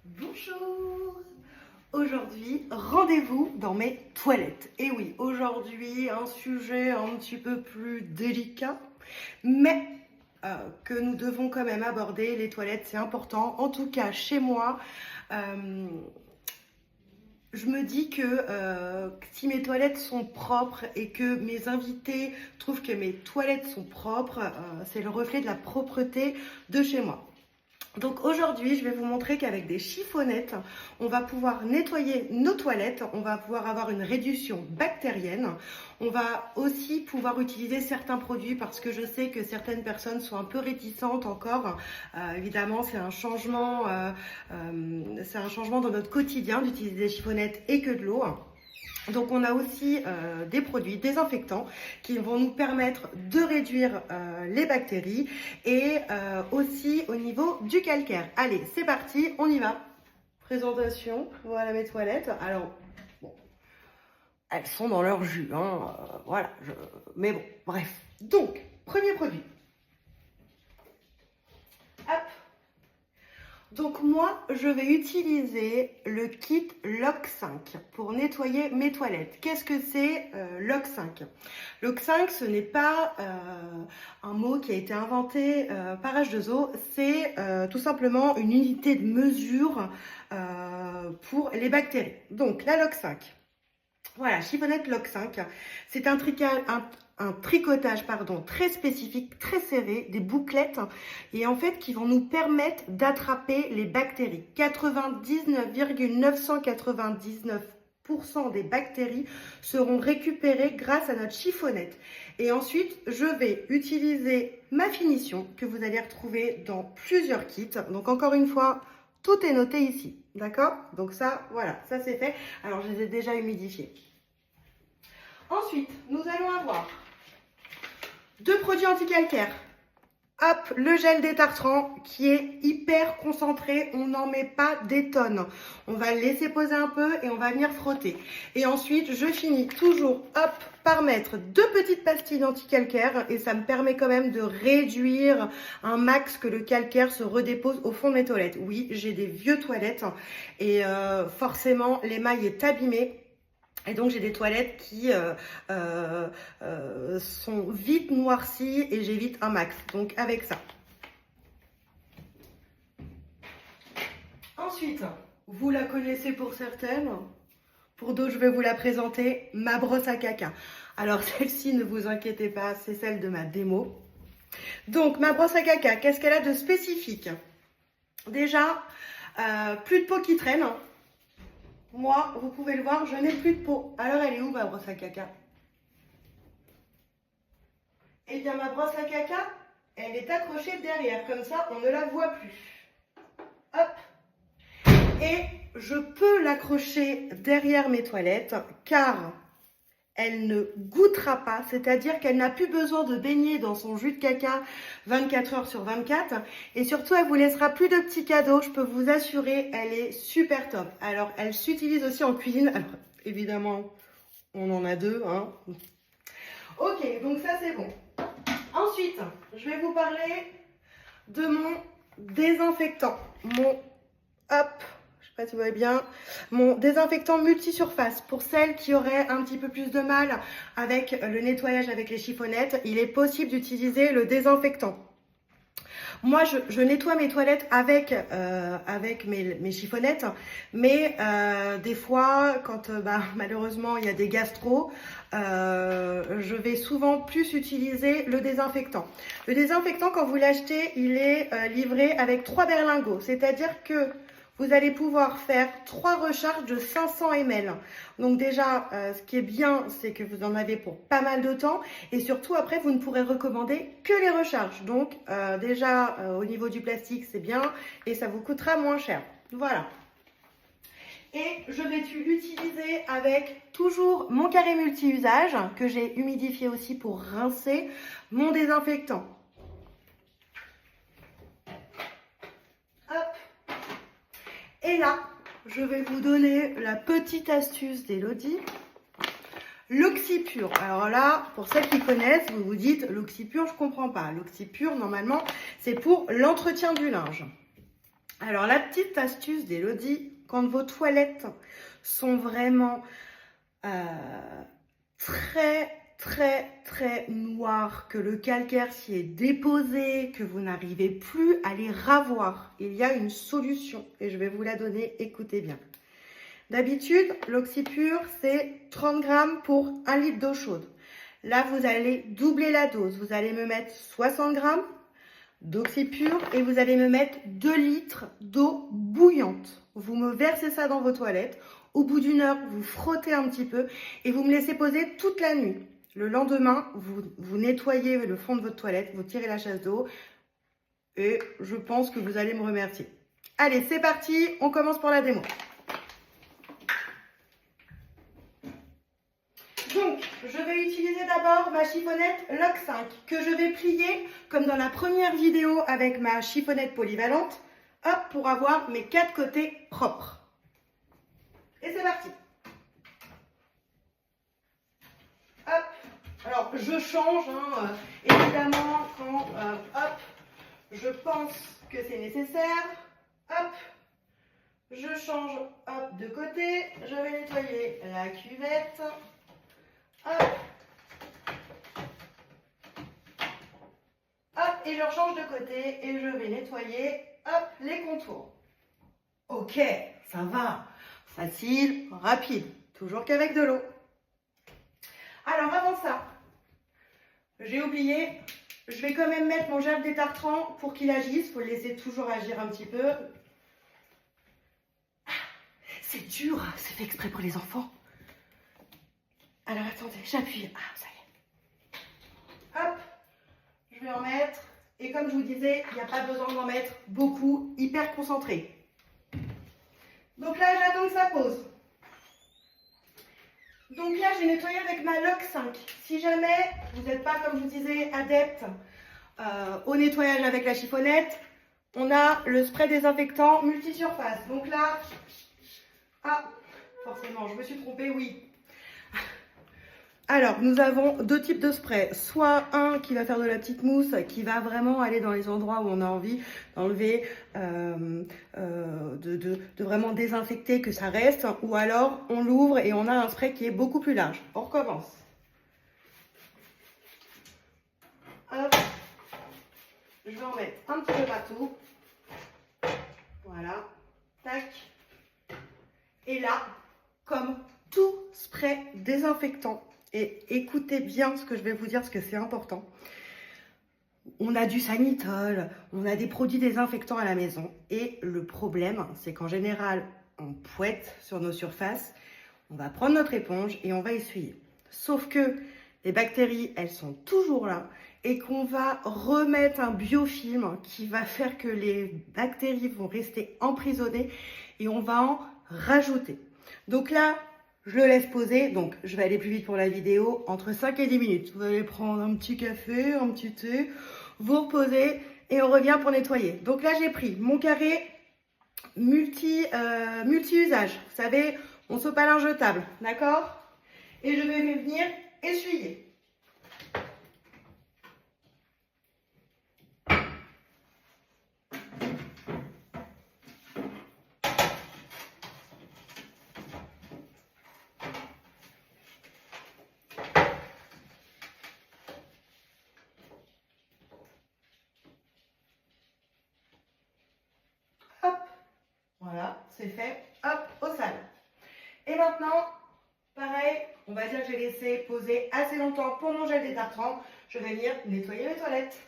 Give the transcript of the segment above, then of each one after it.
Bonjour. Aujourd'hui, rendez-vous dans mes toilettes. Et oui, aujourd'hui, un sujet un petit peu plus délicat, mais que nous devons quand même aborder. Les toilettes, c'est important. En tout cas, chez moi, je me dis que si mes toilettes sont propres et que mes invités trouvent que mes toilettes sont propres, c'est le reflet de la propreté de chez moi. Donc aujourd'hui, je vais vous montrer qu'avec des chiffonnettes, on va pouvoir nettoyer nos toilettes, on va pouvoir avoir une réduction bactérienne, on va aussi pouvoir utiliser certains produits parce que je sais que certaines personnes sont un peu réticentes encore. Évidemment, c'est un changement dans notre quotidien d'utiliser des chiffonnettes et que de l'eau. Donc on a aussi des produits désinfectants qui vont nous permettre de réduire les bactéries et aussi au niveau du calcaire. Allez, c'est parti, on y va. Présentation, voilà mes toilettes. Alors, bon, elles sont dans leur jus, hein, voilà. Mais bon, bref. Donc, premier produit. Hop. Donc moi, je vais utiliser le kit Lock 5 pour nettoyer mes toilettes. Qu'est-ce que c'est Lock 5 ? Lock 5, ce n'est pas un mot qui a été inventé par H2O, c'est tout simplement une unité de mesure pour les bactéries. Donc la Lock 5. Voilà, chiffonnette Lock 5, c'est un tricotage très spécifique, très serré, des bouclettes et en fait qui vont nous permettre d'attraper les bactéries. 99,999% des bactéries seront récupérées grâce à notre chiffonnette. Et ensuite, je vais utiliser ma finition que vous allez retrouver dans plusieurs kits. Donc encore une fois, tout est noté ici, d'accord? Donc ça, voilà, ça c'est fait. Alors, je les ai déjà humidifiés. Ensuite, nous allons avoir deux produits anti-calcaire. Hop, le gel détartrant qui est hyper concentré, on n'en met pas des tonnes. On va le laisser poser un peu et on va venir frotter. Et ensuite, je finis toujours, hop, par mettre deux petites pastilles anti-calcaire et ça me permet quand même de réduire un max que le calcaire se redépose au fond de mes toilettes. Oui, j'ai des vieux toilettes et forcément, l'émail est abîmé. Et donc j'ai des toilettes qui sont vite noircies et j'évite un max. Donc avec ça. Ensuite, vous la connaissez pour certaines. Pour d'autres, je vais vous la présenter, ma brosse à caca. Alors celle-ci, ne vous inquiétez pas, c'est celle de ma démo. Donc ma brosse à caca, qu'est-ce qu'elle a de spécifique? Déjà, plus de peau qui traîne. Moi, vous pouvez le voir, je n'ai plus de peau. Alors, elle est où ma brosse à caca? Eh bien, ma brosse à caca, elle est accrochée derrière. Comme ça, on ne la voit plus. Hop. Et je peux l'accrocher derrière mes toilettes, car elle ne goûtera pas, c'est-à-dire qu'elle n'a plus besoin de baigner dans son jus de caca 24 heures sur 24. Et surtout, elle vous laissera plus de petits cadeaux. Je peux vous assurer, elle est super top. Alors, elle s'utilise aussi en cuisine. Alors, évidemment, on en a deux, hein. Ok, donc ça, c'est bon. Ensuite, je vais vous parler de mon désinfectant. Je sais pas si vous voyez bien, mon désinfectant multisurface. Pour celles qui auraient un petit peu plus de mal avec le nettoyage avec les chiffonnettes, il est possible d'utiliser le désinfectant. Moi, je nettoie mes toilettes avec mes chiffonnettes, mais des fois, quand malheureusement il y a des gastro, je vais souvent plus utiliser le désinfectant. Le désinfectant, quand vous l'achetez, il est livré avec 3 berlingots, c'est-à-dire que vous allez pouvoir faire 3 recharges de 500 ml. Donc déjà, ce qui est bien, c'est que vous en avez pour pas mal de temps. Et surtout, après, vous ne pourrez recommander que les recharges. Donc déjà, au niveau du plastique, c'est bien. Et ça vous coûtera moins cher. Voilà. Et je vais l'utiliser avec toujours mon carré multi-usage, que j'ai humidifié aussi pour rincer mon désinfectant. Et là, je vais vous donner la petite astuce d'Elodie. L'oxypure. Alors là, pour celles qui connaissent, vous vous dites, l'oxypure, je ne comprends pas. L'oxypure, normalement, c'est pour l'entretien du linge. Alors, la petite astuce d'Elodie, quand vos toilettes sont vraiment très noires, que le calcaire s'y est déposé, que vous n'arrivez plus à les ravoir, il y a une solution et je vais vous la donner, écoutez bien. D'habitude, l'oxypure, c'est 30 grammes pour 1 litre d'eau chaude. Là, vous allez doubler la dose. Vous allez me mettre 60 grammes d'oxypure et vous allez me mettre 2 litres d'eau bouillante. Vous me versez ça dans vos toilettes. Au bout d'une heure, vous frottez un petit peu et vous me laissez poser toute la nuit. Le lendemain, vous nettoyez le fond de votre toilette, vous tirez la chasse d'eau et je pense que vous allez me remercier. Allez, c'est parti, on commence pour la démo. Donc, je vais utiliser d'abord ma chiffonnette Loc 5 que je vais plier comme dans la première vidéo avec ma chiffonnette polyvalente, hop, pour avoir mes 4 côtés propres. Et c'est parti. Hop. Alors, je change, évidemment, quand hop, je pense que c'est nécessaire. Hop. Je change hop, de côté. Je vais nettoyer la cuvette. Hop. Hop, et je rechange de côté et je vais nettoyer hop, les contours. Ok, ça va. Facile, rapide. Toujours qu'avec de l'eau. Alors avant ça, j'ai oublié, je vais quand même mettre mon gel détartrant pour qu'il agisse. Il faut le laisser toujours agir un petit peu. Ah, c'est dur, c'est fait exprès pour les enfants. Alors attendez, j'appuie. Ah, ça y est. Hop, je vais en mettre. Et comme je vous disais, il n'y a pas besoin d'en mettre beaucoup, hyper concentré. Donc là, j'attends que ça pose. Donc là, j'ai nettoyé avec ma Loc 5. Si jamais vous n'êtes pas, comme je vous disais, adepte au nettoyage avec la chiffonnette, on a le spray désinfectant multisurface. Donc là, ah, forcément, je me suis trompée, oui. Alors, nous avons 2 types de sprays. Soit un qui va faire de la petite mousse, qui va vraiment aller dans les endroits où on a envie d'enlever, de vraiment désinfecter, que ça reste. Ou alors, on l'ouvre et on a un spray qui est beaucoup plus large. On recommence. Hop. Je vais en mettre un petit peu partout. Voilà. Tac. Et là, comme tout spray désinfectant, et écoutez bien ce que je vais vous dire parce que c'est important. On a du Sanitol, on a des produits désinfectants à la maison. Et le problème, c'est qu'en général, on pouette sur nos surfaces. On va prendre notre éponge et on va essuyer. Sauf que les bactéries, elles sont toujours là. Et qu'on va remettre un biofilm qui va faire que les bactéries vont rester emprisonnées. Et on va en rajouter. Donc là, je le laisse poser, donc je vais aller plus vite pour la vidéo, entre 5 et 10 minutes. Vous allez prendre un petit café, un petit thé, vous reposez et on revient pour nettoyer. Donc là, j'ai pris mon carré multi-usage. Vous savez, mon sopalin jetable, d'accord? Et je vais venir essuyer. Voilà, c'est fait. Hop, au sale. Et maintenant, pareil, on va dire que j'ai laissé poser assez longtemps pour mon gel détartrant. Je vais venir nettoyer mes toilettes.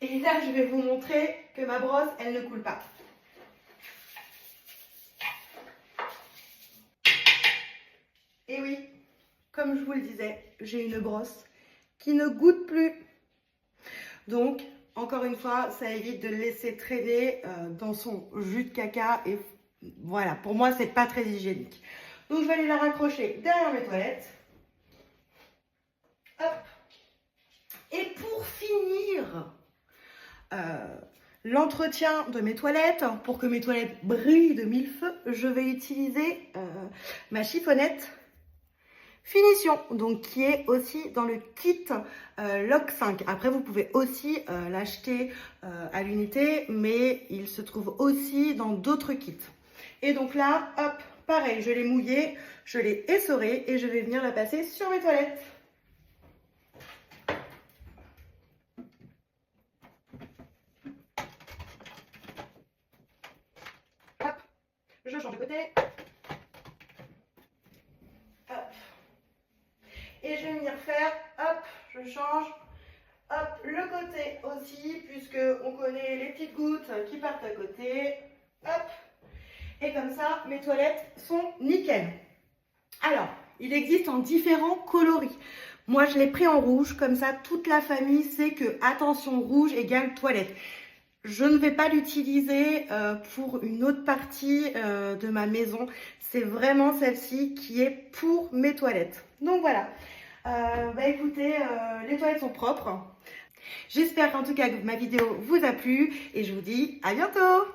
Et là, je vais vous montrer que ma brosse, elle ne coule pas. Et oui, comme je vous le disais, j'ai une brosse qui ne goûte plus. Donc, encore une fois, ça évite de le laisser traîner dans son jus de caca. Et voilà, pour moi, c'est pas très hygiénique. Donc, je vais aller la raccrocher derrière mes toilettes. Hop. Et pour finir l'entretien de mes toilettes, pour que mes toilettes brillent de mille feux, je vais utiliser ma chiffonnette finition, donc qui est aussi dans le kit Lock 5. Après, vous pouvez aussi l'acheter à l'unité, mais il se trouve aussi dans d'autres kits. Et donc là, hop, pareil, je l'ai mouillé, je l'ai essoré et je vais venir la passer sur mes toilettes. Hop, je change de côté. Hop. Et je vais venir faire, hop, je change, hop, le côté aussi, puisque on connaît les petites gouttes qui partent à côté, hop, et comme ça, mes toilettes sont nickel. Alors, il existe en différents coloris. Moi, je l'ai pris en rouge, comme ça, toute la famille sait que, attention, rouge égale toilette. Je ne vais pas l'utiliser pour une autre partie de ma maison. C'est vraiment celle-ci qui est pour mes toilettes. Donc voilà. Écoutez, les toilettes sont propres. J'espère en tout cas que ma vidéo vous a plu et je vous dis à bientôt.